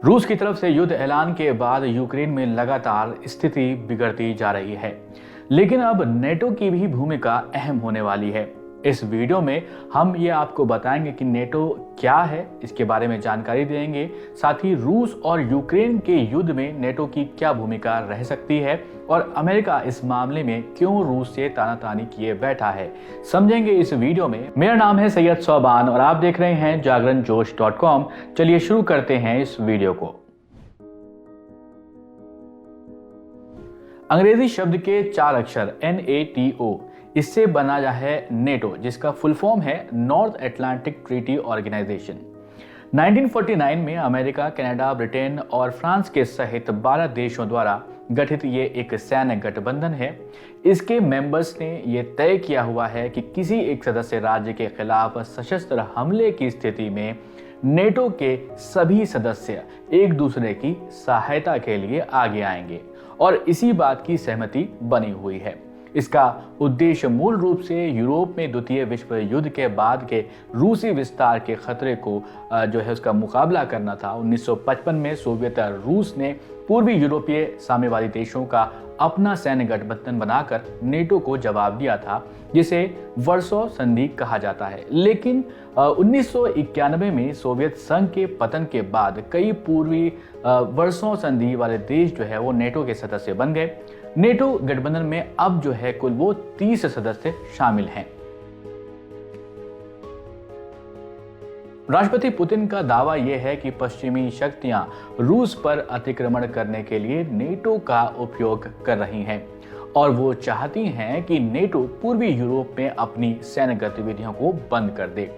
रूस की तरफ से युद्ध ऐलान के बाद यूक्रेन में लगातार स्थिति बिगड़ती जा रही है, लेकिन अब नेटो की भी भूमिका अहम होने वाली है। इस वीडियो में हम ये आपको बताएंगे कि नेटो क्या है, इसके बारे में जानकारी देंगे। साथ ही रूस और यूक्रेन के युद्ध में नेटो की क्या भूमिका रह सकती है और अमेरिका इस मामले में क्यों रूस से तानातानी किए बैठा है, समझेंगे इस वीडियो में। मेरा नाम है सैयद सोबान और आप देख रहे हैं जागरणजोश.com। चलिए शुरू करते हैं इस वीडियो को। अंग्रेजी शब्द के 4 अक्षर NATO, इससे बना है नेटो, जिसका फुल फॉर्म है नॉर्थ अटलांटिक ट्रीटी ऑर्गेनाइजेशन। 1949 में अमेरिका, कनाडा, ब्रिटेन और फ्रांस के सहित 12 देशों द्वारा गठित ये एक सैन्य गठबंधन है। इसके मेंबर्स ने ये तय किया हुआ है कि किसी एक सदस्य राज्य के खिलाफ सशस्त्र हमले की स्थिति में नेटो के सभी सदस्य एक दूसरे की सहायता के लिए आगे आएंगे और इसी बात की सहमति बनी हुई है। इसका उद्देश्य मूल रूप से यूरोप में द्वितीय विश्व युद्ध के बाद के रूसी विस्तार के खतरे को उसका मुकाबला करना था। 1955 में सोवियत रूस ने पूर्वी यूरोपीय साम्यवादी देशों का अपना सैन्य गठबंधन बनाकर नेटो को जवाब दिया था, जिसे वर्सो संधि कहा जाता है। लेकिन 1991 में सोवियत संघ के पतन के बाद कई पूर्वी वर्सो संधि वाले देश वो नेटो के सदस्य बन गए। नेटो गठबंधन में अब कुल वो 30 सदस्य शामिल हैं। राष्ट्रपति पुतिन का दावा यह है कि पश्चिमी शक्तियां रूस पर अतिक्रमण करने के लिए नेटो का उपयोग कर रही हैं और वो चाहती हैं कि नेटो पूर्वी यूरोप में अपनी सैन्य गतिविधियों को बंद कर दे।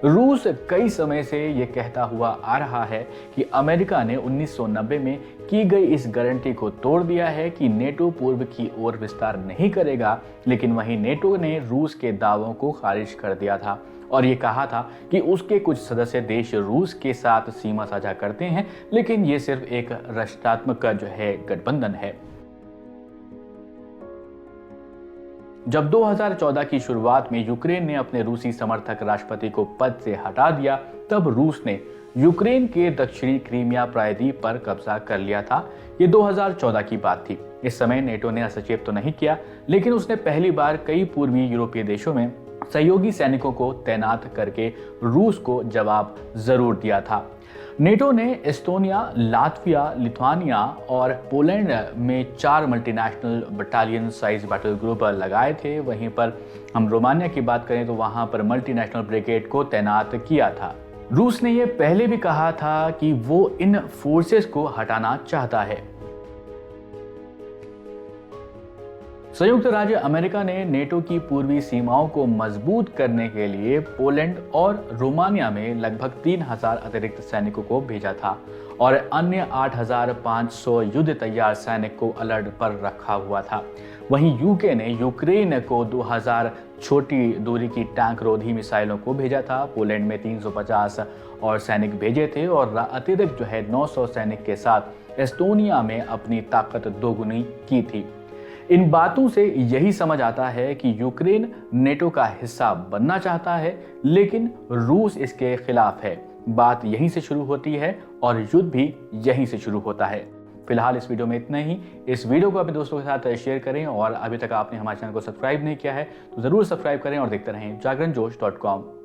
रूस कई समय से ये कहता हुआ आ रहा है कि अमेरिका ने 1990 में की गई इस गारंटी को तोड़ दिया है कि नेटो पूर्व की ओर विस्तार नहीं करेगा, लेकिन वहीं नेटो ने रूस के दावों को खारिज कर दिया था और ये कहा था कि उसके कुछ सदस्य देश रूस के साथ सीमा साझा करते हैं, लेकिन ये सिर्फ एक राष्ट्रात्मक गठबंधन है। जब 2014 की शुरुआत में यूक्रेन ने अपने रूसी समर्थक राष्ट्रपति को पद से हटा दिया, तब रूस ने यूक्रेन के दक्षिणी क्रीमिया प्रायद्वीप पर कब्जा कर लिया था। ये 2014 की बात थी। इस समय नेटो ने हस्तक्षेप तो नहीं किया, लेकिन उसने पहली बार कई पूर्वी यूरोपीय देशों में सहयोगी सैनिकों को तैनात करके रूस को जवाब जरूर दिया था। नेटो ने एस्टोनिया, लातविया, लिथुआनिया और पोलैंड में 4 multinational battalion size battle group लगाए थे। वहीं पर हम रोमानिया की बात करें तो वहां पर मल्टीनेशनल ब्रिगेड को तैनात किया था। रूस ने यह पहले भी कहा था कि वो इन फोर्सेस को हटाना चाहता है। संयुक्त राज्य अमेरिका ने नेटो की पूर्वी सीमाओं को मजबूत करने के लिए पोलैंड और रोमानिया में लगभग 3000 अतिरिक्त सैनिकों को भेजा था और अन्य 8500 युद्ध तैयार सैनिक को अलर्ट पर रखा हुआ था। वहीं यूके ने यूक्रेन को 2000 छोटी दूरी की टैंक रोधी मिसाइलों को भेजा था। पोलैंड में 350 और सैनिक भेजे थे और अतिरिक्त 900 सैनिक के साथ एस्टोनिया में अपनी ताकत दोगुनी की थी। इन बातों से यही समझ आता है कि यूक्रेन नेटो का हिस्सा बनना चाहता है, लेकिन रूस इसके खिलाफ है। बात यहीं से शुरू होती है और युद्ध भी यहीं से शुरू होता है। फिलहाल इस वीडियो में इतना ही। इस वीडियो को अपने दोस्तों के साथ शेयर करें और अभी तक आपने हमारे चैनल को सब्सक्राइब नहीं किया है तो जरूर सब्सक्राइब करें और देखते रहें जागरणजोश.com।